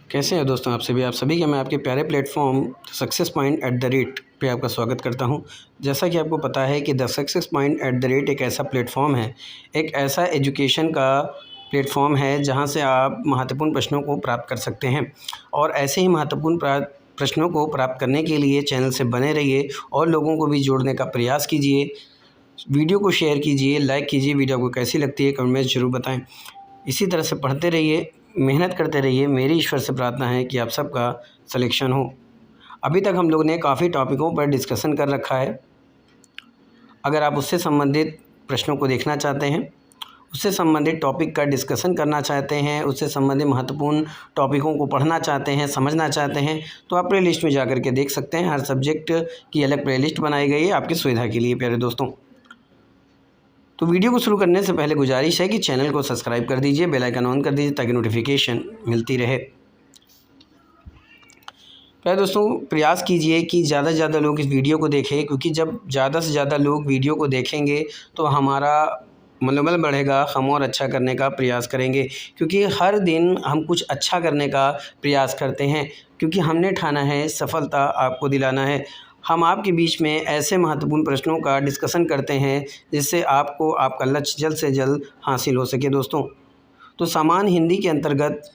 कैसे हैं दोस्तों आप सभी का मैं आपके प्यारे platform success point at the rate पे आपका स्वागत करता हूं। जैसा कि आपको पता है कि the success point at the rate एक ऐसा प्लेटफॉर्म है, एक ऐसा एजुकेशन का प्लेटफॉर्म है जहां से आप महत्वपूर्ण प्रश्नों को प्राप्त कर सकते हैं। और ऐसे ही महत्वपूर्ण प्रश्नों को प्राप्त करने के लिए चैनल से बने रहिए और लोगों को भी जोड़ने का प्रयास कीजिए। वीडियो को शेयर कीजिए, लाइक कीजिए। वीडियो को कैसी लगती है कमेंट में ज़रूर बताएं। इसी तरह से पढ़ते रहिए, मेहनत करते रहिए। मेरी ईश्वर से प्रार्थना है कि आप सबका सिलेक्शन हो। अभी तक हम लोग ने काफ़ी टॉपिकों पर डिस्कशन कर रखा है। अगर आप उससे संबंधित प्रश्नों को देखना चाहते हैं, उससे संबंधित टॉपिक का डिस्कशन करना चाहते हैं, उससे संबंधित महत्वपूर्ण टॉपिकों को पढ़ना चाहते हैं, समझना चाहते हैं, तो आप प्ले लिस्ट में जा कर के देख सकते हैं। हर सब्जेक्ट की अलग प्ले लिस्ट बनाई गई है आपकी सुविधा के लिए प्यारे दोस्तों। तो वीडियो को शुरू करने से पहले गुजारिश है कि चैनल को सब्सक्राइब कर दीजिए, बेल आइकन ऑन कर दीजिए ताकि नोटिफिकेशन मिलती रहे। प्यारे दोस्तों, प्रयास कीजिए कि ज़्यादा से ज़्यादा लोग इस वीडियो को देखें, क्योंकि जब ज़्यादा से ज़्यादा लोग वीडियो को देखेंगे तो हमारा मनोबल बढ़ेगा, हम और अच्छा करने का प्रयास करेंगे। क्योंकि हर दिन हम कुछ अच्छा करने का प्रयास करते हैं, क्योंकि हमने ठाना है सफलता आपको दिलाना है। हम आपके बीच में ऐसे महत्वपूर्ण प्रश्नों का डिस्कशन करते हैं जिससे आपको आपका लक्ष्य जल्द से जल्द हासिल हो सके दोस्तों। तो सामान्य हिंदी के अंतर्गत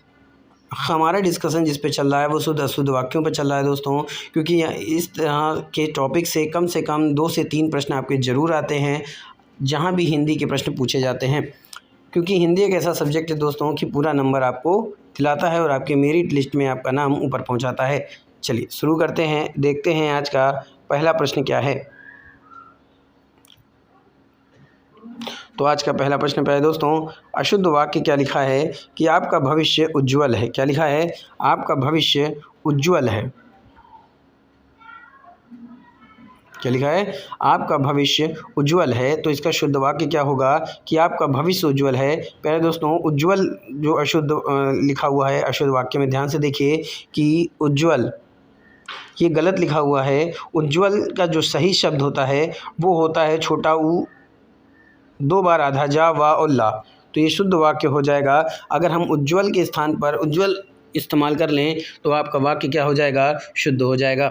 हमारा डिस्कशन जिस पे चल रहा है वो शुद्ध अशुद्ध वाक्यों पे चल रहा है दोस्तों, क्योंकि इस तरह के टॉपिक से कम 2 से 3 प्रश्न आपके ज़रूर आते हैं जहाँ भी हिंदी के प्रश्न पूछे जाते हैं। क्योंकि हिंदी एक ऐसा सब्जेक्ट है दोस्तों कि पूरा नंबर आपको दिलाता है और आपके मेरिट लिस्ट में आपका नाम ऊपर पहुँचाता है। चलिए शुरू करते हैं, देखते हैं आज का पहला प्रश्न क्या है। तो आज का पहला प्रश्न प्यारे दोस्तों, अशुद्ध वाक्य क्या लिखा है कि आपका भविष्य उज्ज्वल है। क्या लिखा है? आपका भविष्य उज्ज्वल है। क्या लिखा है? आपका भविष्य उज्ज्वल है। तो इसका शुद्ध वाक्य क्या होगा कि आपका भविष्य उज्ज्वल है। प्यारे दोस्तों, उज्ज्वल जो अशुद्ध लिखा हुआ है अशुद्ध वाक्य में, ध्यान से देखिए कि उज्ज्वल ये गलत लिखा हुआ है। उज्ज्वल का जो सही शब्द होता है वो होता है छोटा ऊ, 2 बार आधा जा, वा और ला। तो ये शुद्ध वाक्य हो जाएगा। अगर हम उज्ज्वल के स्थान पर उज्ज्वल इस्तेमाल कर लें तो आपका वाक्य क्या हो जाएगा? शुद्ध हो जाएगा।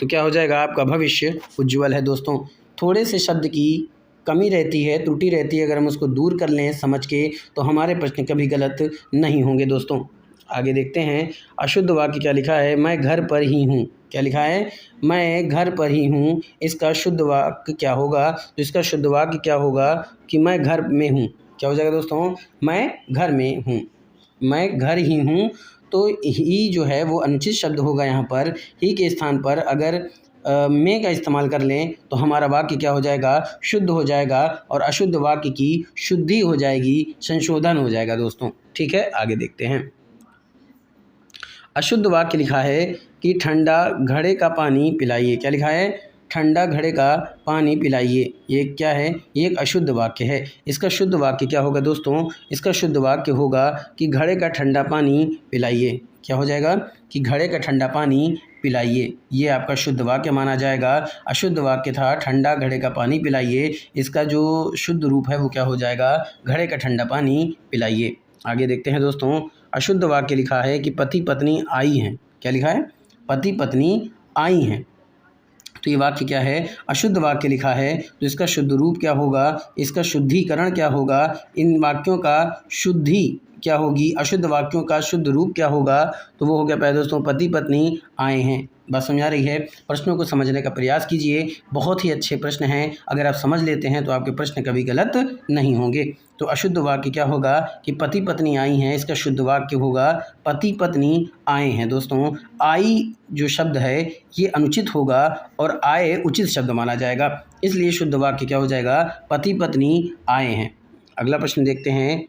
तो क्या हो जाएगा? आपका भविष्य उज्ज्वल है दोस्तों। थोड़े से शब्द की कमी रहती है, त्रुटि रहती है, अगर हम उसको दूर कर लें समझ के तो हमारे प्रश्न कभी गलत नहीं होंगे दोस्तों। आगे देखते हैं, अशुद्ध वाक्य क्या लिखा है? मैं घर पर ही हूँ। क्या लिखा है? मैं घर पर ही हूँ। इसका शुद्ध वाक्य क्या होगा? तो इसका शुद्ध वाक्य क्या होगा कि मैं घर में हूँ। क्या हो जाएगा दोस्तों? मैं घर में हूँ। मैं घर ही हूँ। तो ही जो है वो अनुचित शब्द होगा। यहाँ पर ही के स्थान पर अगर में का इस्तेमाल कर लें तो हमारा वाक्य क्या हो जाएगा? शुद्ध हो जाएगा। और अशुद्ध वाक्य की शुद्धि हो जाएगी, संशोधन हो जाएगा दोस्तों। ठीक है, आगे देखते हैं। अशुद्ध वाक्य लिखा है कि ठंडा घड़े का पानी पिलाइए। क्या लिखा है? ठंडा घड़े का पानी पिलाइए। ये क्या है? ये एक अशुद्ध वाक्य है। इसका शुद्ध वाक्य क्या होगा दोस्तों? इसका शुद्ध वाक्य होगा कि घड़े का ठंडा पानी पिलाइए। क्या हो जाएगा? कि घड़े का ठंडा पानी पिलाइए। ये आपका शुद्ध वाक्य माना जाएगा। अशुद्ध वाक्य था ठंडा घड़े का पानी पिलाइए। इसका जो शुद्ध रूप है वो क्या हो जाएगा? घड़े का ठंडा पानी पिलाइए। आगे देखते हैं दोस्तों, अशुद्ध वाक्य लिखा है कि पति पत्नी आई हैं। क्या लिखा है? पति पत्नी आई हैं। तो ये वाक्य क्या है? अशुद्ध वाक्य लिखा है। तो इसका शुद्ध रूप क्या होगा? इसका शुद्धिकरण क्या होगा? इन वाक्यों का शुद्धि क्या होगी? अशुद्ध वाक्यों का शुद्ध रूप क्या होगा? तो वो हो गया प्यारे दोस्तों, पति पत्नी आए हैं। बात समझ आ रही है? प्रश्नों को समझने का प्रयास कीजिए, बहुत ही अच्छे प्रश्न हैं। अगर आप समझ लेते हैं तो आपके प्रश्न कभी गलत नहीं होंगे। तो अशुद्ध वाक्य क्या होगा कि पति पत्नी आई हैं। इसका शुद्ध वाक्य होगा पति पत्नी आए हैं। दोस्तों, आई जो शब्द है ये अनुचित होगा और आए उचित शब्द माना जाएगा, इसलिए शुद्ध वाक्य क्या हो जाएगा? पति पत्नी आए हैं। अगला प्रश्न देखते हैं।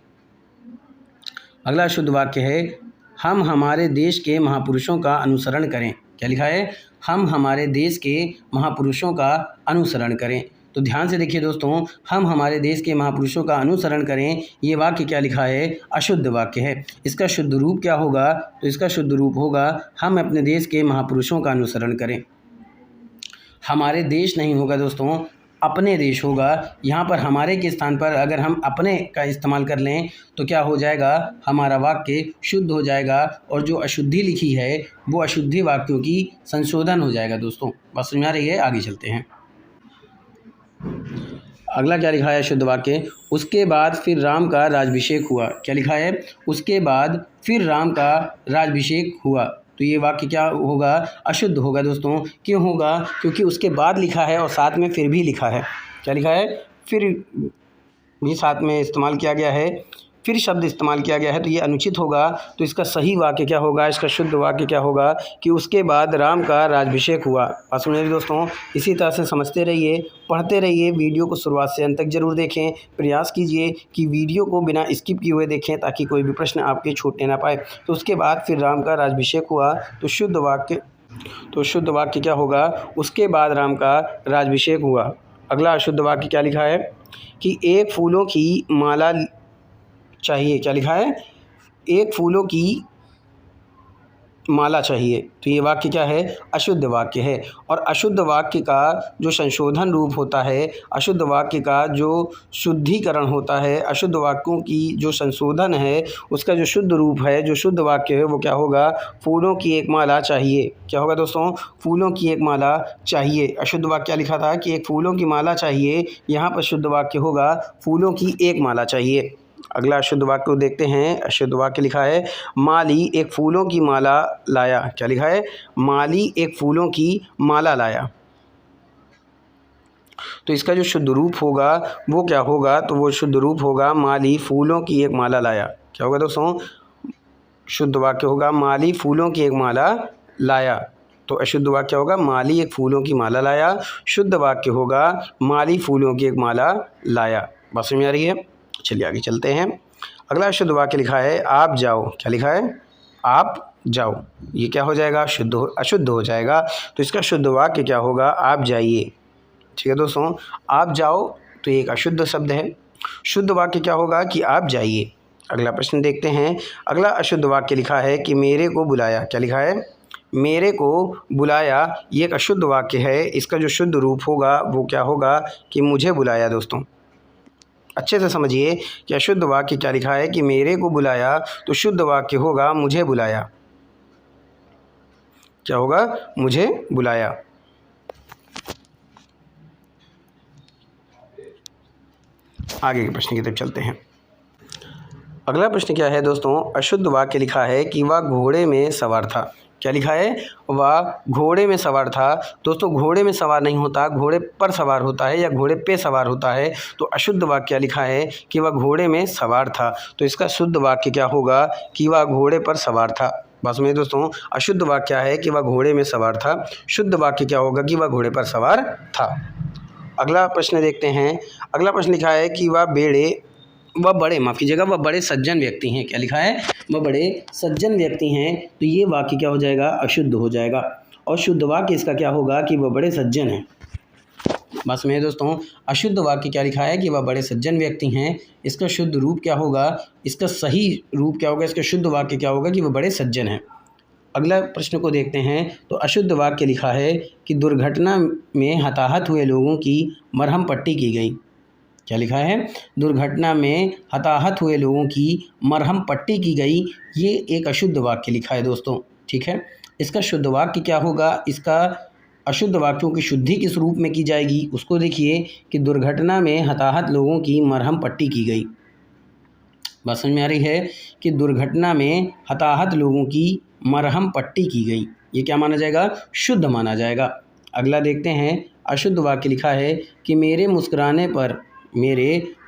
अगला शुद्ध वाक्य है, हम हमारे देश के महापुरुषों का अनुसरण करें। क्या लिखा है? हम हमारे देश के महापुरुषों का अनुसरण करें। तो ध्यान से देखिए दोस्तों, हम हमारे देश के महापुरुषों का अनुसरण करें, ये वाक्य क्या लिखा है? अशुद्ध वाक्य है। इसका शुद्ध रूप क्या होगा? तो इसका शुद्ध रूप होगा हम अपने देश के महापुरुषों का अनुसरण करें। हमारे देश नहीं होगा दोस्तों, अपने देश होगा। यहाँ पर हमारे के स्थान पर अगर हम अपने का इस्तेमाल कर लें तो क्या हो जाएगा, हमारा वाक्य शुद्ध हो जाएगा और जो अशुद्धि लिखी है वो अशुद्धि वाक्यों की संशोधन हो जाएगा। दोस्तों बात समझ में आ रही है? आगे चलते हैं। अगला क्या लिखा है शुद्ध वाक्य, उसके बाद फिर राम का राज्याभिषेक हुआ। क्या लिखा है? उसके बाद फिर राम का राज्याभिषेक हुआ। तो ये वाक्य क्या होगा? अशुद्ध होगा। दोस्तों क्यों होगा? क्योंकि उसके बाद लिखा है और साथ में फिर भी लिखा है। क्या लिखा है? फिर भी साथ में इस्तेमाल किया गया है, फिर शब्द इस्तेमाल किया गया है, तो ये अनुचित होगा। तो इसका सही वाक्य क्या होगा? इसका शुद्ध वाक्य क्या होगा कि उसके बाद राम का राज्याभिषेक हुआ। बात समझिए दोस्तों, इसी तरह से समझते रहिए, पढ़ते रहिए, वीडियो को शुरुआत से अंत तक जरूर देखें। प्रयास कीजिए कि वीडियो को बिना स्किप किए हुए देखें ताकि कोई भी प्रश्न आपके छूटने ना पाए। तो उसके बाद फिर राम का राज्याभिषेक हुआ, तो शुद्ध वाक्य क्या होगा? उसके बाद राम का राज्याभिषेक हुआ। अगला अशुद्ध वाक्य क्या लिखा है कि एक फूलों की माला चाहिए। क्या लिखा है? एक फूलों की माला चाहिए। तो ये वाक्य क्या है? अशुद्ध वाक्य है। और अशुद्ध वाक्य का जो संशोधन रूप होता है, अशुद्ध वाक्य का जो शुद्धिकरण होता है, अशुद्ध वाक्यों की जो संशोधन है, उसका जो शुद्ध रूप है, जो शुद्ध वाक्य है वो क्या होगा? फूलों की एक माला चाहिए। क्या होगा दोस्तों? फूलों की एक माला चाहिए। अशुद्ध वाक्य क्या लिखा था कि एक फूलों की माला चाहिए, यहाँ पर शुद्ध वाक्य होगा फूलों की एक माला चाहिए। अगला अशुद्ध वाक्य को देखते हैं। अशुद्ध वाक्य लिखा है माली एक फूलों की माला लाया। क्या लिखा है? माली एक फूलों की माला लाया। तो इसका जो शुद्ध रूप होगा वो क्या होगा? तो वो शुद्ध रूप होगा माली फूलों की एक माला लाया। क्या होगा दोस्तों? शुद्ध वाक्य होगा माली फूलों की एक माला लाया। तो अशुद्ध वाक्य होगा माली एक फूलों की माला लाया। शुद्ध वाक्य होगा माली फूलों की एक माला लाया। बात समझ में आ रही है? चलिए आगे चलते हैं। अगला शुद्ध वाक्य लिखा है आप जाओ। क्या लिखा है? आप जाओ। ये क्या हो जाएगा? अशुद्ध हो जाएगा। तो इसका शुद्ध वाक्य क्या होगा? आप जाइए। ठीक है दोस्तों, आप जाओ तो एक अशुद्ध शब्द है। शुद्ध वाक्य क्या होगा कि आप जाइए। अगला प्रश्न देखते हैं। अगला अशुद्ध वाक्य लिखा है कि मेरे को बुलाया। क्या लिखा है? मेरे को बुलाया। ये एक अशुद्ध वाक्य है। इसका जो शुद्ध रूप होगा वो क्या होगा कि मुझे बुलाया। दोस्तों अच्छे से समझिए कि अशुद्ध वाक्य क्या लिखा है कि मेरे को बुलाया, तो शुद्ध वाक्य होगा मुझे बुलाया। क्या होगा? मुझे बुलाया। आगे के प्रश्न की तरफ चलते हैं। अगला प्रश्न क्या है दोस्तों? अशुद्ध वाक्य लिखा है कि वह घोड़े में सवार था। क्या लिखा है? वह घोड़े में सवार था। दोस्तों घोड़े में सवार नहीं होता, घोड़े पर सवार होता है या घोड़े पे सवार होता है। तो अशुद्ध वाक्य लिखा है कि वह घोड़े में सवार था। तो इसका शुद्ध वाक्य क्या होगा कि वह घोड़े पर सवार था। बात समझिए दोस्तों, अशुद्ध वाक्य है कि वह घोड़े में सवार था। शुद्ध वाक्य क्या होगा कि वह घोड़े पर सवार था। अगला प्रश्न देखते हैं। अगला प्रश्न लिखा है कि वह बड़े सज्जन व्यक्ति हैं। क्या लिखा है? वह बड़े सज्जन व्यक्ति हैं। तो ये वाक्य क्या हो जाएगा? अशुद्ध हो जाएगा। और शुद्ध वाक्य इसका क्या होगा कि वह बड़े सज्जन हैं। बस में दोस्तों, अशुद्ध वाक्य क्या लिखा है कि वह बड़े सज्जन व्यक्ति हैं। इसका शुद्ध रूप क्या होगा? इसका सही रूप क्या होगा? इसका शुद्ध वाक्य क्या होगा कि वह बड़े सज्जन हैं। अगला प्रश्न को देखते हैं। तो अशुद्ध वाक्य लिखा है कि दुर्घटना में हताहत हुए लोगों की मरहम पट्टी की गई। क्या लिखा है? दुर्घटना में हताहत हुए लोगों की मरहम पट्टी की गई। ये एक अशुद्ध वाक्य लिखा है दोस्तों। ठीक है, इसका शुद्ध वाक्य क्या होगा? इसका अशुद्ध वाक्यों की शुद्धि किस रूप में की जाएगी उसको देखिए कि दुर्घटना में हताहत लोगों की मरहम पट्टी की गई। बात समझ में आ रही है कि दुर्घटना में हताहत लोगों की मरहम पट्टी की गई। ये क्या माना जाएगा? शुद्ध माना जाएगा। अगला देखते हैं। अशुद्ध वाक्य लिखा है कि मेरे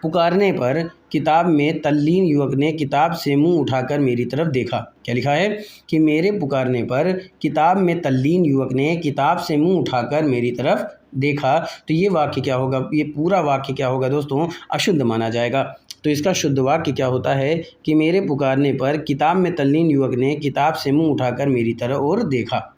पुकारने पर किताब में तल्लीन युवक ने किताब से मुंह उठाकर मेरी तरफ देखा। क्या लिखा है कि मेरे पुकारने पर किताब में तल्लीन युवक ने किताब से मुंह उठाकर मेरी तरफ देखा। तो ये वाक्य क्या होगा? ये पूरा वाक्य क्या होगा दोस्तों? अशुद्ध माना जाएगा। तो इसका शुद्ध वाक्य क्या होता है कि मेरे पुकारने पर किताब में तल्लीन युवक ने किताब से मुंह उठाकर मेरी तरफ और देखा।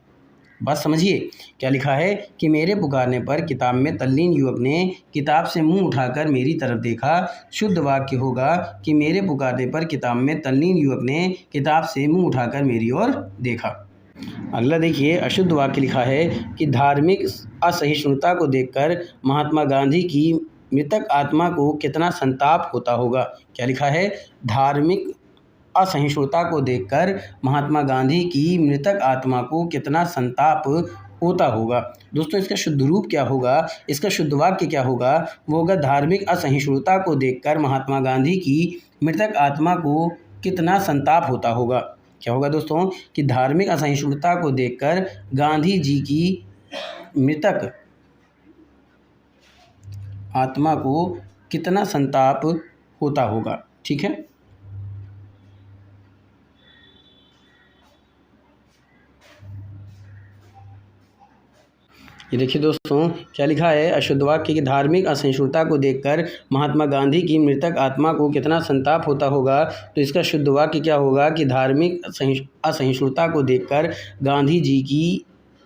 बात समझिए, क्या लिखा है कि मेरे पुकारने पर किताब में तल्लीन युवक ने किताब से मुंह उठाकर मेरी तरफ देखा। शुद्ध वाक्य होगा कि मेरे पुकारने पर किताब में तल्लीन युवक ने किताब से मुंह उठाकर मेरी ओर देखा। अगला देखिए, अशुद्ध वाक्य लिखा है कि धार्मिक असहिष्णुता को देखकर महात्मा गांधी की मृतक आत्मा को कितना संताप होता होगा। क्या लिखा है? धार्मिक असहिष्णुता को देखकर महात्मा गांधी की मृतक आत्मा को कितना संताप होता होगा। दोस्तों, इसका शुद्ध रूप क्या होगा, इसका शुद्ध वाक्य क्या होगा? वो होगा धार्मिक असहिष्णुता को देखकर महात्मा गांधी की मृतक आत्मा को कितना संताप होता होगा। क्या होगा दोस्तों कि धार्मिक असहिष्णुता को देखकर गांधी जी की मृतक आत्मा को कितना संताप होता होगा। ठीक है। ये देखिए दोस्तों, क्या लिखा है? अशुद्ध वाक्य की धार्मिक असहिष्णुता को देखकर महात्मा गांधी की मृतक आत्मा को कितना संताप होता होगा। तो इसका शुद्ध वाक्य क्या होगा कि धार्मिक असहिष्णुता को देखकर गांधी जी की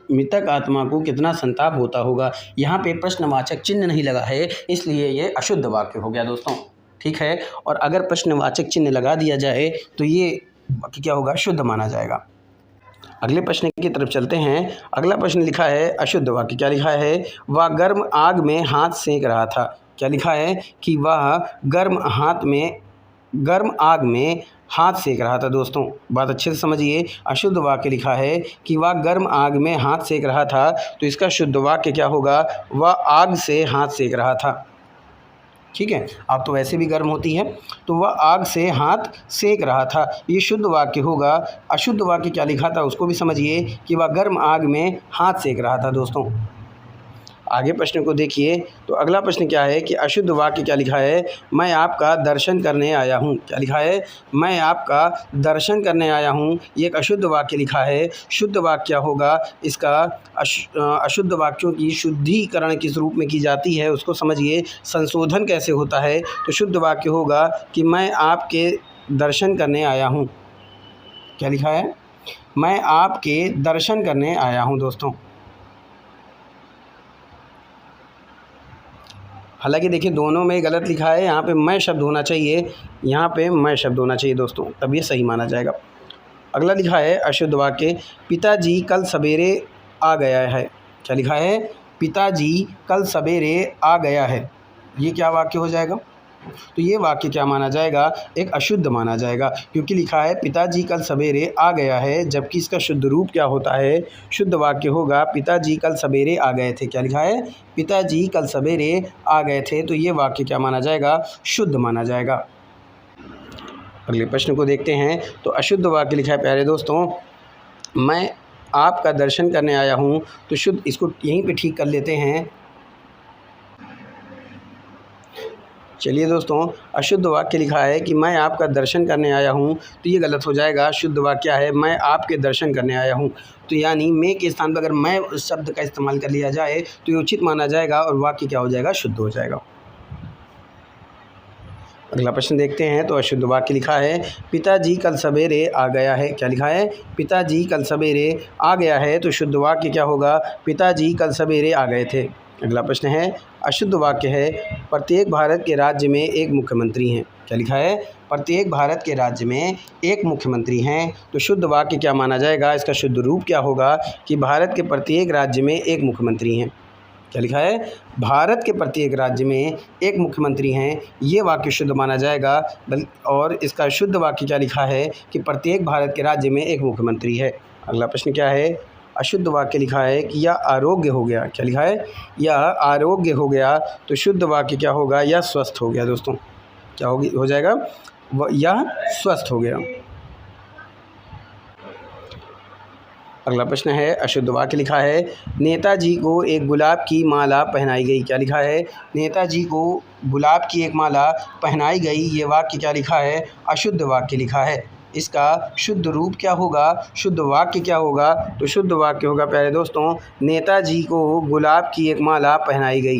मृतक आत्मा को कितना संताप होता होगा। यहाँ पे प्रश्नवाचक चिन्ह नहीं लगा है, इसलिए ये अशुद्ध वाक्य हो गया दोस्तों। ठीक है। और अगर प्रश्नवाचक चिन्ह लगा दिया जाए तो ये वाक्य क्या होगा? शुद्ध माना जाएगा। अगले प्रश्न की तरफ चलते हैं। अगला प्रश्न लिखा है अशुद्ध वाक्य। क्या लिखा है? वह गर्म आग में हाथ सेक रहा था। क्या लिखा है कि वह गर्म आग में हाथ सेक रहा था। दोस्तों, बात अच्छे से समझिए। अशुद्ध वाक्य लिखा है कि वह गर्म आग में हाथ सेक रहा था, तो इसका शुद्ध वाक्य क्या होगा? वह आग से हाथ सेक रहा था। ठीक है। आग तो वैसे भी गर्म होती है, तो वह आग से हाथ सेक रहा था, ये शुद्ध वाक्य होगा। अशुद्ध वाक्य क्या लिखा था उसको भी समझिए कि वह गर्म आग में हाथ सेक रहा था। दोस्तों, आगे प्रश्न को देखिए। तो अगला प्रश्न क्या है कि अशुद्ध वाक्य क्या लिखा है? मैं आपका दर्शन करने आया हूँ। क्या लिखा है? मैं आपका दर्शन करने आया हूँ, ये एक अशुद्ध वाक्य लिखा है। शुद्ध वाक्य क्या होगा इसका? अशुद्ध वाक्यों की शुद्धिकरण किस रूप में की जाती है उसको समझिए। संशोधन कैसे होता है? तो शुद्ध वाक्य होगा कि मैं आपके दर्शन करने आया हूँ। क्या लिखा है? मैं आपके दर्शन करने आया हूँ। दोस्तों, हालांकि देखिए दोनों में गलत लिखा है। यहाँ पे मैं शब्द होना चाहिए, यहाँ पे मैं शब्द होना चाहिए दोस्तों, तब ये सही माना जाएगा। अगला लिखा है अशुद्ध वाक्य, पिताजी कल सवेरे आ गया है। क्या लिखा है? पिताजी कल सवेरे आ गया है, ये क्या वाक्य हो जाएगा? तो ये वाक्य क्या माना जाएगा? एक अशुद्ध माना जाएगा, क्योंकि लिखा है पिताजी कल सवेरे आ गया है, जबकि इसका शुद्ध रूप क्या होता है? शुद्ध वाक्य होगा पिताजी कल सवेरे आ गए थे। क्या लिखा है? पिताजी कल सवेरे आ गए थे, तो ये वाक्य क्या माना जाएगा? शुद्ध माना जाएगा। अगले प्रश्न को देखते हैं। तो अशुद्ध वाक्य लिखा है प्यारे दोस्तों, मैं आपका दर्शन करने आया हूँ, तो शुद्ध इसको यहीं पे ठीक कर लेते हैं। चलिए दोस्तों, अशुद्ध वाक्य लिखा है कि मैं आपका दर्शन करने आया हूँ, तो ये गलत हो जाएगा। शुद्ध वाक्य क्या है? मैं आपके दर्शन करने आया हूँ। तो यानी मैं के स्थान पर अगर मैं उस शब्द का इस्तेमाल कर लिया जाए तो ये उचित माना जाएगा और वाक्य क्या हो जाएगा? शुद्ध हो जाएगा। अगला प्रश्न देखते हैं। तो अशुद्ध वाक्य लिखा है पिताजी कल सवेरे आ गया है। क्या लिखा है? पिताजी कल सवेरे आ गया है, तो शुद्ध वाक्य क्या होगा? पिताजी कल सवेरे आ गए थे। अगला प्रश्न है अशुद्ध वाक्य है, प्रत्येक भारत के राज्य में एक मुख्यमंत्री हैं। क्या लिखा है? प्रत्येक भारत के राज्य में एक मुख्यमंत्री हैं, तो शुद्ध वाक्य क्या माना जाएगा? इसका शुद्ध रूप क्या होगा कि भारत के प्रत्येक राज्य में एक मुख्यमंत्री हैं। क्या लिखा है? भारत के प्रत्येक राज्य में एक मुख्यमंत्री हैं, ये वाक्य शुद्ध माना जाएगा। और इसका शुद्ध वाक्य क्या लिखा है कि प्रत्येक भारत के राज्य में एक मुख्यमंत्री है। अगला प्रश्न क्या है? अशुद्ध वाक्य लिखा है कि यह आरोग्य हो गया। क्या लिखा है? यह आरोग्य हो गया, तो शुद्ध वाक्य क्या होगा? यह स्वस्थ हो गया। दोस्तों, क्या हो जाएगा? यह स्वस्थ हो गया। अगला प्रश्न है अशुद्ध वाक्य लिखा है नेताजी को एक गुलाब की माला पहनाई गई। क्या लिखा है? नेताजी को गुलाब की एक माला पहनाई गई, ये वाक्य क्या लिखा है? अशुद्ध वाक्य लिखा है। इसका शुद्ध रूप क्या होगा? शुद्ध वाक्य क्या होगा? तो शुद्ध वाक्य होगा प्यारे दोस्तों, नेताजी को गुलाब की एक माला पहनाई गई।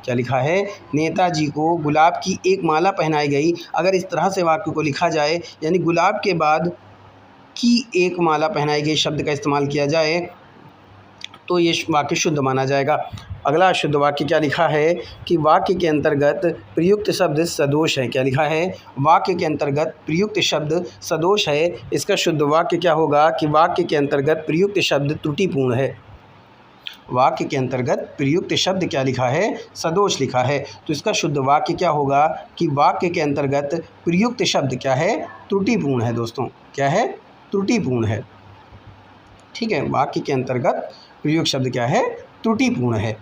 क्या लिखा है? नेताजी को गुलाब की एक माला पहनाई गई। अगर इस तरह से वाक्य को लिखा जाए, यानी गुलाब के बाद की एक माला पहनाई गई शब्द का इस्तेमाल किया जाए, तो ये वाक्य शुद्ध माना जाएगा। अगला अशुद्ध वाक्य क्या लिखा है कि वाक्य के अंतर्गत प्रयुक्त शब्द सदोष है। क्या लिखा है? वाक्य के अंतर्गत प्रयुक्त शब्द सदोष है। इसका शुद्ध वाक्य क्या होगा कि वाक्य के अंतर्गत प्रयुक्त शब्द त्रुटिपूर्ण है। वाक्य के अंतर्गत प्रयुक्त शब्द क्या लिखा है? सदोष लिखा है। तो इसका शुद्ध वाक्य क्या होगा कि वाक्य के अंतर्गत प्रयुक्त शब्द क्या है? त्रुटिपूर्ण है दोस्तों। क्या है? त्रुटिपूर्ण है। ठीक है, वाक्य के अंतर्गत प्रयुक्त शब्द क्या है? त्रुटिपूर्ण है।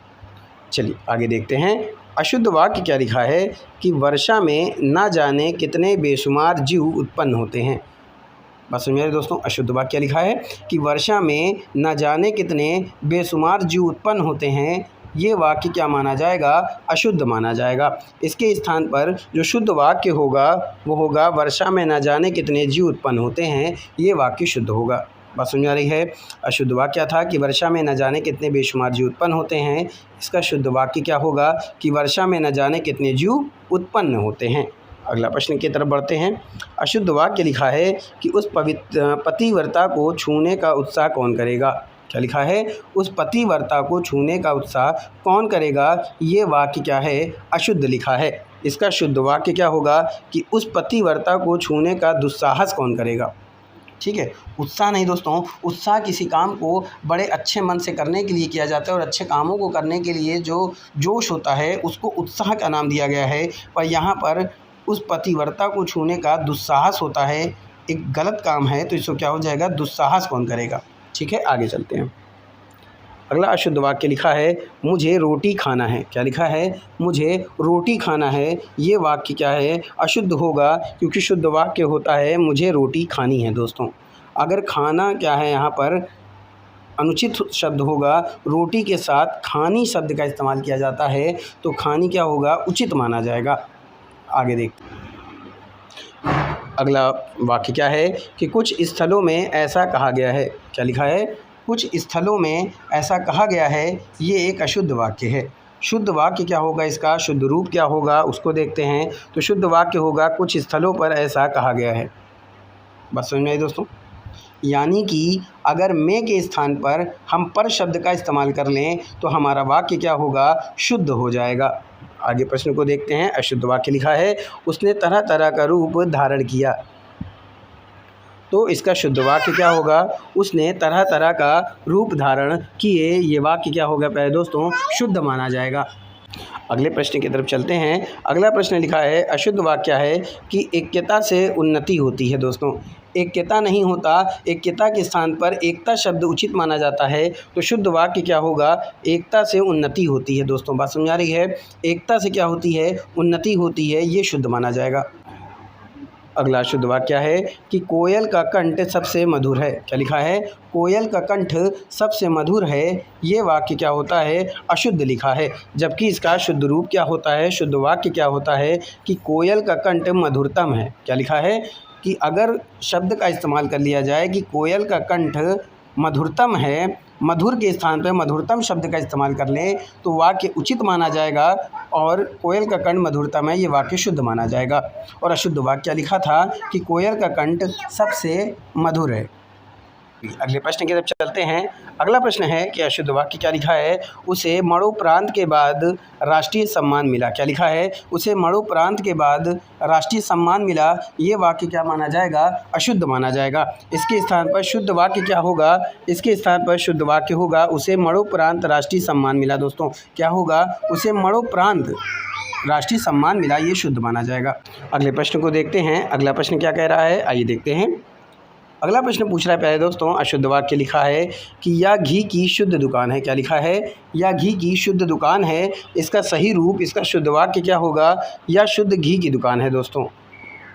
चलिए आगे देखते हैं। अशुद्ध वाक्य क्या लिखा है कि वर्षा में न जाने कितने बेशुमार जीव उत्पन्न होते हैं। बस मेरे दोस्तों, अशुद्ध वाक्य क्या लिखा है कि वर्षा में न जाने कितने बेशुमार जीव उत्पन्न होते हैं। ये वाक्य क्या माना जाएगा? अशुद्ध माना जाएगा। इसके स्थान पर जो शुद्ध वाक्य होगा वो होगा वर्षा में न जाने कितने जीव उत्पन्न होते हैं। ये वाक्य शुद्ध होगा। बात समझ आ रही है? अशुद्ध वाक्य क्या था कि वर्षा में न जाने कितने बेशुमार जीव उत्पन्न होते हैं। इसका शुद्ध वाक्य क्या होगा कि वर्षा में न जाने कितने जीव उत्पन्न होते हैं। अगला प्रश्न की तरफ बढ़ते हैं। अशुद्ध वाक्य लिखा है कि उस पतिव्रता को छूने का उत्साह कौन करेगा। क्या लिखा है? उस पतिव्रता को छूने का उत्साह कौन करेगा। ये वाक्य क्या है? अशुद्ध लिखा है। इसका शुद्ध वाक्य क्या होगा कि उस पतिव्रता को छूने का दुस्साहस कौन करेगा। ठीक है, उत्साह नहीं दोस्तों, उत्साह किसी काम को बड़े अच्छे मन से करने के लिए किया जाता है और अच्छे कामों को करने के लिए जो जोश होता है उसको उत्साह का नाम दिया गया है। पर यहाँ पर उस पतिव्रता को छूने का दुस्साहस होता है, एक गलत काम है, तो इसको क्या हो जाएगा? दुस्साहस कौन करेगा। ठीक है, आगे चलते हैं। अगला अशुद्ध वाक्य लिखा है मुझे रोटी खाना है। क्या लिखा है? मुझे रोटी खाना है। ये वाक्य क्या है? अशुद्ध होगा, क्योंकि शुद्ध वाक्य होता है मुझे रोटी खानी है दोस्तों। अगर खाना क्या है यहाँ पर अनुचित शब्द होगा, रोटी के साथ खानी शब्द का इस्तेमाल किया जाता है, तो खानी क्या होगा? उचित माना जाएगा। आगे देखते हैं। अगला वाक्य क्या है कि कुछ स्थलों में ऐसा कहा गया है। क्या लिखा है? कुछ स्थलों में ऐसा कहा गया है। ये एक अशुद्ध वाक्य है। शुद्ध वाक्य क्या होगा? इसका शुद्ध रूप क्या होगा उसको देखते हैं। तो शुद्ध वाक्य होगा कुछ स्थलों पर ऐसा कहा गया है। बस समझ में आई दोस्तों? यानी कि अगर मैं के स्थान पर हम पर शब्द का इस्तेमाल कर लें तो हमारा वाक्य क्या होगा? शुद्ध हो जाएगा। आगे प्रश्न को देखते हैं। अशुद्ध वाक्य लिखा है उसने तरह तरह का रूप धारण किया। तो इसका शुद्ध वाक्य क्या होगा? उसने तरह तरह का रूप धारण किए। ये वाक्य क्या होगा पहले दोस्तों? शुद्ध माना जाएगा। अगले प्रश्न की तरफ चलते हैं। अगला प्रश्न लिखा है अशुद्ध वाक्य है कि ऐक्यता से उन्नति होती है दोस्तों। ऐक्यता नहीं होता, ऐक्यता के स्थान पर एकता शब्द उचित माना जाता है। तो शुद्ध वाक्य क्या होगा? एकता से उन्नति होती है दोस्तों। बात समझ आ रही है? एकता से क्या होती है? उन्नति होती है। ये शुद्ध माना जाएगा। अगला शुद्ध वाक्य है कि कोयल का कंठ सबसे मधुर है। क्या लिखा है? कोयल का कंठ सबसे मधुर है। ये वाक्य क्या होता है? अशुद्ध लिखा है। जबकि इसका शुद्ध रूप क्या होता है? शुद्ध वाक्य क्या होता है कि कोयल का कंठ मधुरतम है। क्या लिखा है कि अगर शब्द का इस्तेमाल कर लिया जाए कि कोयल का कंठ मधुरतम है, मधुर के स्थान पर मधुरतम शब्द का इस्तेमाल कर लें तो वाक्य उचित माना जाएगा और कोयल का कंठ मधुरतम है, ये वाक्य शुद्ध माना जाएगा। और अशुद्ध वाक्य लिखा था कि कोयल का कंठ सबसे मधुर है। अगले प्रश्न की तरफ चलते हैं। अगला प्रश्न है कि अशुद्ध वाक्य क्या लिखा है? उसे मरणोपरांत के बाद राष्ट्रीय सम्मान मिला। क्या लिखा है? उसे मरणोपरांत के बाद राष्ट्रीय सम्मान मिला। ये वाक्य क्या माना जाएगा? अशुद्ध माना जाएगा। इसके स्थान पर शुद्ध वाक्य क्या होगा? इसके स्थान पर शुद्ध वाक्य होगा उसे मरणोपरांत राष्ट्रीय सम्मान मिला दोस्तों। क्या होगा? उसे मरणोपरांत राष्ट्रीय सम्मान मिला। ये शुद्ध माना जाएगा। अगले प्रश्न को देखते हैं। अगला प्रश्न क्या कह रहा है, आइए देखते हैं। अगला प्रश्न पूछ रहा है पहले दोस्तों, अशुद्ध वाक्य लिखा है कि यह घी की शुद्ध दुकान है। क्या लिखा है? यह घी की शुद्ध दुकान है। इसका सही रूप, इसका शुद्ध वाक्य क्या होगा? यह शुद्ध घी की दुकान है दोस्तों।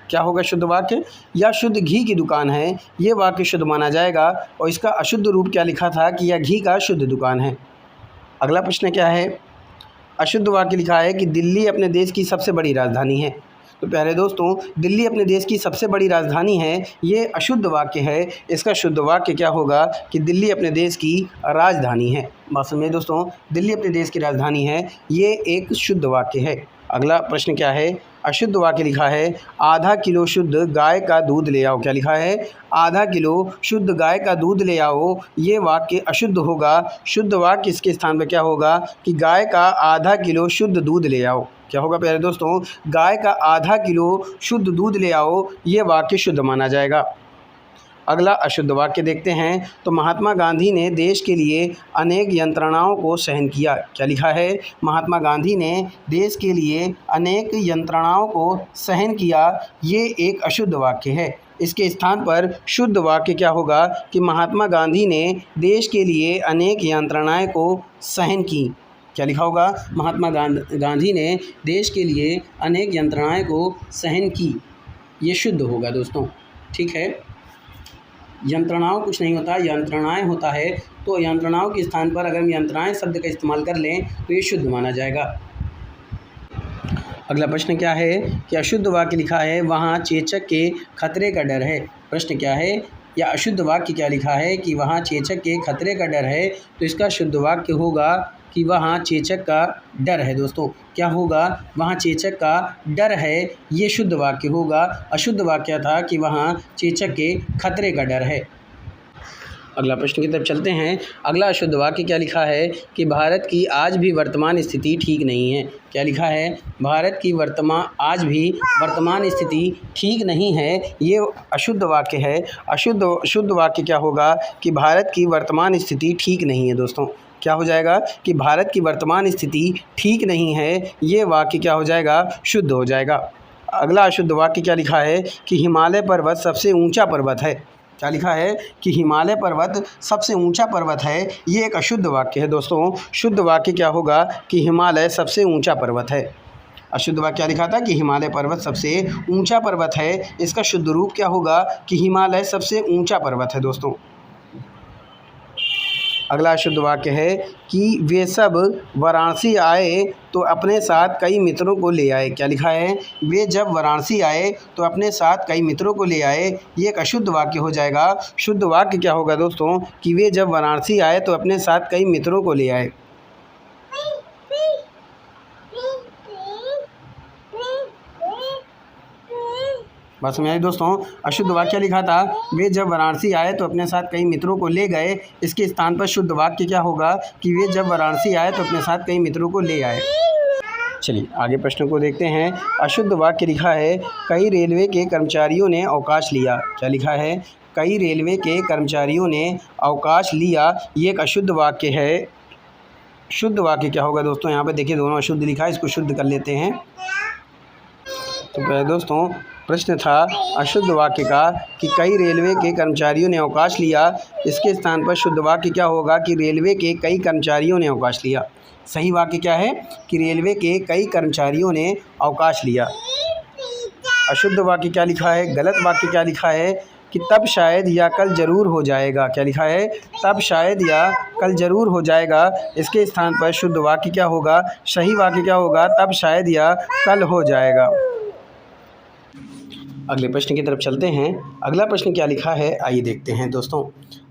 क्या होगा शुद्ध वाक्य? यह शुद्ध घी की दुकान है। ये वाक्य शुद्ध माना जाएगा। और इसका अशुद्ध रूप क्या लिखा था कि यह घी का शुद्ध दुकान है। अगला प्रश्न क्या है? अशुद्ध वाक्य लिखा है कि दिल्ली अपने देश की सबसे बड़ी राजधानी है। तो प्यारे दोस्तों, दिल्ली अपने देश की सबसे बड़ी राजधानी है। ये अशुद्ध वाक्य है। इसका शुद्ध वाक्य क्या होगा कि दिल्ली अपने देश की राजधानी है। बात समझिए दोस्तों, दिल्ली अपने देश की राजधानी है। ये एक शुद्ध वाक्य है। अगला प्रश्न क्या है? अशुद्ध वाक्य लिखा है आधा किलो शुद्ध गाय का दूध ले आओ। क्या लिखा है? आधा किलो शुद्ध गाय का दूध ले आओ। ये वाक्य अशुद्ध होगा। शुद्ध वाक्य इसके स्थान पर क्या होगा कि गाय का आधा किलो शुद्ध दूध ले आओ। क्या होगा प्यारे दोस्तों? गाय का आधा किलो शुद्ध दूध ले आओ। ये वाक्य शुद्ध माना जाएगा। अगला अशुद्ध वाक्य देखते हैं। तो महात्मा गांधी ने देश के लिए अनेक यंत्रणाओं को सहन किया। क्या लिखा है? महात्मा गांधी ने देश के लिए अनेक यंत्रणाओं को सहन किया। ये एक अशुद्ध वाक्य है। इसके स्थान पर शुद्ध वाक्य क्या होगा कि महात्मा गांधी ने देश के लिए अनेक यंत्रणाएं को सहन की। क्या लिखा होगा? महात्मा गांधी ने देश के लिए अनेक यंत्रणाएं को सहन की। ये शुद्ध होगा दोस्तों। ठीक है, यंत्रणाओं कुछ नहीं होता, यंत्रणाएं होता है। तो यंत्रणाओं के स्थान पर अगर हम यंत्रणाएं शब्द का इस्तेमाल कर लें तो ये शुद्ध माना जाएगा। अगला प्रश्न क्या है कि अशुद्ध वाक्य लिखा है वहाँ चेचक के खतरे का डर है। प्रश्न क्या है? या अशुद्ध वाक्य क्या लिखा है कि वहाँ चेचक के खतरे का डर है। तो इसका शुद्ध वाक्य होगा कि वहाँ चेचक का डर है। दोस्तों क्या होगा? वहाँ चेचक का डर है। ये शुद्ध वाक्य होगा। अशुद्ध वाक्य था कि वहाँ चेचक के खतरे का डर है। अगला प्रश्न की तरफ चलते हैं। अगला अशुद्ध वाक्य क्या लिखा है कि भारत की आज भी वर्तमान स्थिति ठीक नहीं है। क्या लिखा है? भारत की आज भी वर्तमान स्थिति ठीक नहीं है। ये अशुद्ध वाक्य है। शुद्ध वाक्य क्या होगा कि भारत की वर्तमान स्थिति ठीक नहीं है। दोस्तों क्या हो जाएगा कि भारत की वर्तमान स्थिति ठीक नहीं है। ये वाक्य क्या हो जाएगा? शुद्ध हो जाएगा। अगला अशुद्ध वाक्य क्या लिखा है कि हिमालय पर्वत सबसे ऊंचा पर्वत है। क्या लिखा है कि हिमालय पर्वत सबसे ऊंचा पर्वत है। ये एक अशुद्ध वाक्य है। दोस्तों शुद्ध वाक्य क्या होगा कि हिमालय सबसे ऊंचा पर्वत है। अशुद्ध वाक्य क्या लिखा था कि हिमालय पर्वत सबसे ऊंचा पर्वत है। इसका शुद्ध रूप क्या होगा कि हिमालय सबसे ऊंचा पर्वत है। दोस्तों अगला शुद्ध वाक्य है कि वे सब वाराणसी आए तो अपने साथ कई मित्रों को ले आए। क्या लिखा है? वे जब वाराणसी आए तो अपने साथ कई मित्रों को ले आए। ये एक अशुद्ध वाक्य हो जाएगा। शुद्ध वाक्य क्या होगा दोस्तों कि वे जब वाराणसी आए तो अपने साथ कई मित्रों को ले आए। बात समझ आई दोस्तों? अशुद्ध वाक्य लिखा था वे जब वाराणसी आए तो अपने साथ कई मित्रों को ले गए। इसके स्थान पर शुद्ध वाक्य क्या होगा कि वे जब वाराणसी आए तो अपने साथ कई मित्रों को ले आए। चलिए आगे प्रश्न को देखते हैं। अशुद्ध वाक्य लिखा है कई रेलवे के कर्मचारियों ने अवकाश लिया। क्या लिखा है? कई रेलवे के कर्मचारियों ने अवकाश लिया। ये एक अशुद्ध वाक्य है। शुद्ध वाक्य क्या होगा दोस्तों? यहाँ पे देखिए दोनों अशुद्ध लिखा है, इसको शुद्ध कर लेते हैं। तो पहले दोस्तों प्रश्न था अशुद्ध वाक्य का कि कई रेलवे के कर्मचारियों ने अवकाश लिया। इसके स्थान पर शुद्ध वाक्य क्या होगा कि रेलवे के कई कर्मचारियों ने अवकाश लिया। सही वाक्य क्या है कि रेलवे के कई कर्मचारियों ने अवकाश लिया। अशुद्ध वाक्य क्या लिखा है? गलत वाक्य क्या लिखा है कि तब शायद या कल ज़रूर हो जाएगा। क्या लिखा है? तब शायद या कल ज़रूर हो जाएगा। इसके स्थान पर शुद्ध वाक्य क्या होगा? सही वाक्य क्या होगा? तब शायद या कल हो जाएगा। अगले प्रश्न की तरफ चलते हैं। अगला प्रश्न क्या लिखा है आइए देखते हैं दोस्तों।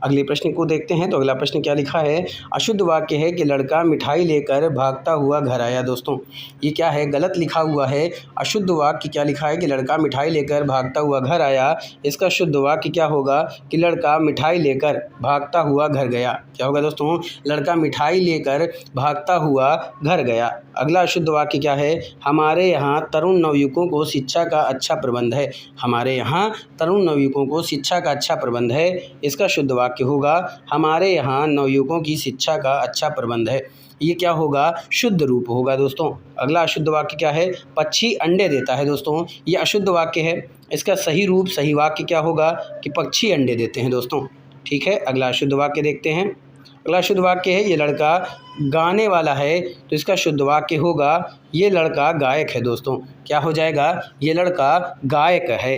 अगले प्रश्न को देखते हैं। तो अगला प्रश्न क्या लिखा है? अशुद्ध वाक्य है कि लड़का मिठाई लेकर भागता हुआ घर आया। दोस्तों ये क्या है? गलत लिखा हुआ है। अशुद्ध वाक्य क्या लिखा है कि लड़का मिठाई लेकर भागता हुआ घर आया। इसका शुद्ध वाक्य क्या होगा कि लड़का मिठाई लेकर भागता हुआ घर गया। क्या होगा दोस्तों? लड़का मिठाई लेकर भागता हुआ घर गया। अगला अशुद्ध वाक्य क्या है? हमारे यहाँ तरुण नवयुवकों को शिक्षा का अच्छा प्रबंध है। हमारे यहाँ तरुण नवयुवकों को शिक्षा का अच्छा प्रबंध है। इसका शुद्ध वाक्य होगा हमारे यहाँ नवयुवकों की शिक्षा का अच्छा प्रबंध है। ये क्या होगा? शुद्ध रूप होगा दोस्तों। अगला अशुद्ध वाक्य क्या है? पक्षी अंडे देता है। दोस्तों ये अशुद्ध वाक्य है। इसका सही रूप सही वाक्य क्या होगा कि पक्षी अंडे देते हैं। दोस्तों ठीक है, अगला अशुद्ध वाक्य देखते हैं। अगला शुद्ध वाक्य है ये लड़का गाने वाला है। तो इसका शुद्ध वाक्य होगा ये लड़का गायक है। दोस्तों क्या हो जाएगा? ये लड़का गायक है।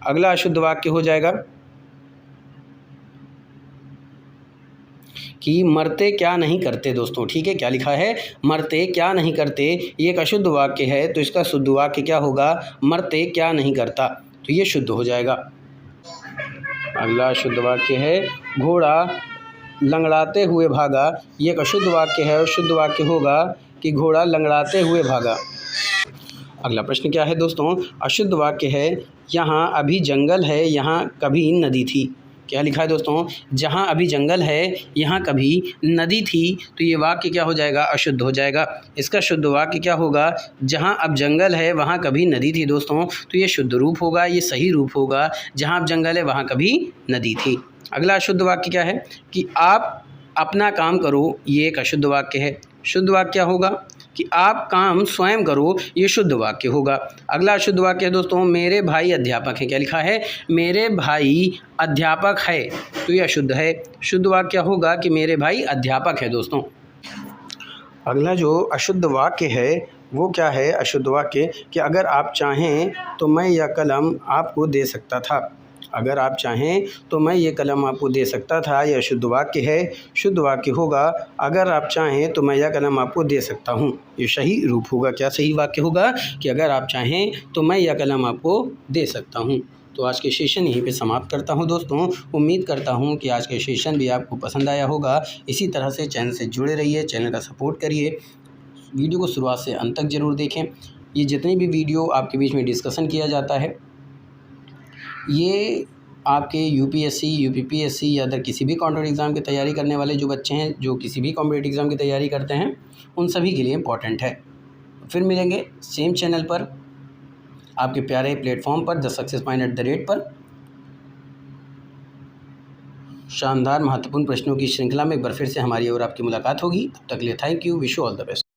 अगला अशुद्ध वाक्य हो जाएगा कि मरते क्या नहीं करते। दोस्तों ठीक है, क्या लिखा है? मरते क्या नहीं करते। ये एक अशुद्ध वाक्य है। तो इसका शुद्ध वाक्य क्या होगा? मरते क्या नहीं करता। तो ये शुद्ध हो जाएगा। अगला शुद्ध वाक्य है घोड़ा लंगड़ाते हुए भागा। ये एक अशुद्ध वाक्य है और शुद्ध वाक्य होगा कि घोड़ा लंगड़ाते हुए भागा। अगला प्रश्न क्या है दोस्तों, अशुद्ध वाक्य है यहाँ अभी जंगल है यहाँ कभी नदी थी। क्या लिखा है दोस्तों, जहाँ अभी जंगल है यहाँ कभी नदी थी, तो ये वाक्य क्या हो जाएगा, अशुद्ध हो जाएगा। इसका शुद्ध वाक्य क्या होगा, जहाँ अब जंगल है वहाँ कभी नदी थी। दोस्तों तो ये शुद्ध रूप होगा, ये सही रूप होगा, जहाँ अब जंगल है वहाँ कभी नदी थी। अगला अशुद्ध वाक्य क्या है कि आप अपना काम करो, ये एक अशुद्ध वाक्य है। शुद्ध वाक्य क्या होगा कि आप काम स्वयं करो, ये शुद्ध वाक्य होगा। अगला शुद्ध वाक्य है दोस्तों, मेरे भाई अध्यापक हैं। क्या लिखा है, मेरे भाई अध्यापक है, तो ये अशुद्ध है। शुद्ध वाक्य क्या होगा कि मेरे भाई अध्यापक है। दोस्तों अगला जो अशुद्ध वाक्य है वो क्या है, अशुद्ध वाक्य कि अगर आप चाहें तो मैं यह कलम आपको दे सकता था। अगर आप चाहें तो मैं ये कलम आपको दे सकता था, यह शुद्ध वाक्य है। शुद्ध वाक्य होगा अगर आप चाहें तो मैं यह कलम आपको दे सकता हूँ, ये सही रूप होगा। क्या सही वाक्य होगा कि अगर आप चाहें तो मैं यह कलम आपको दे सकता हूँ। तो आज के सेशन यहीं पे समाप्त करता हूँ दोस्तों। उम्मीद करता हूँ कि आज के सेशन भी आपको पसंद आया होगा। इसी तरह से चैनल से जुड़े रहिए, चैनल का सपोर्ट करिए, वीडियो को शुरुआत से अंत तक ज़रूर देखें। ये जितनी भी वीडियो आपके बीच में डिस्कशन किया जाता है, ये आपके यूपीएससी, यूपीपीएससी या अदर किसी भी कॉम्पिटिटिव एग्ज़ाम की तैयारी करने वाले जो बच्चे हैं, जो किसी भी कॉम्पिटिटिव एग्ज़ाम की तैयारी करते हैं, उन सभी के लिए इम्पॉर्टेंट है। फिर मिलेंगे सेम चैनल पर, आपके प्यारे प्लेटफॉर्म पर, द सक्सेस माइंड @ पर। शानदार महत्वपूर्ण प्रश्नों की श्रृंखला में एक बार फिर से हमारी और आपकी मुलाकात होगी। तब तक के लिए thank you, wish you all the best.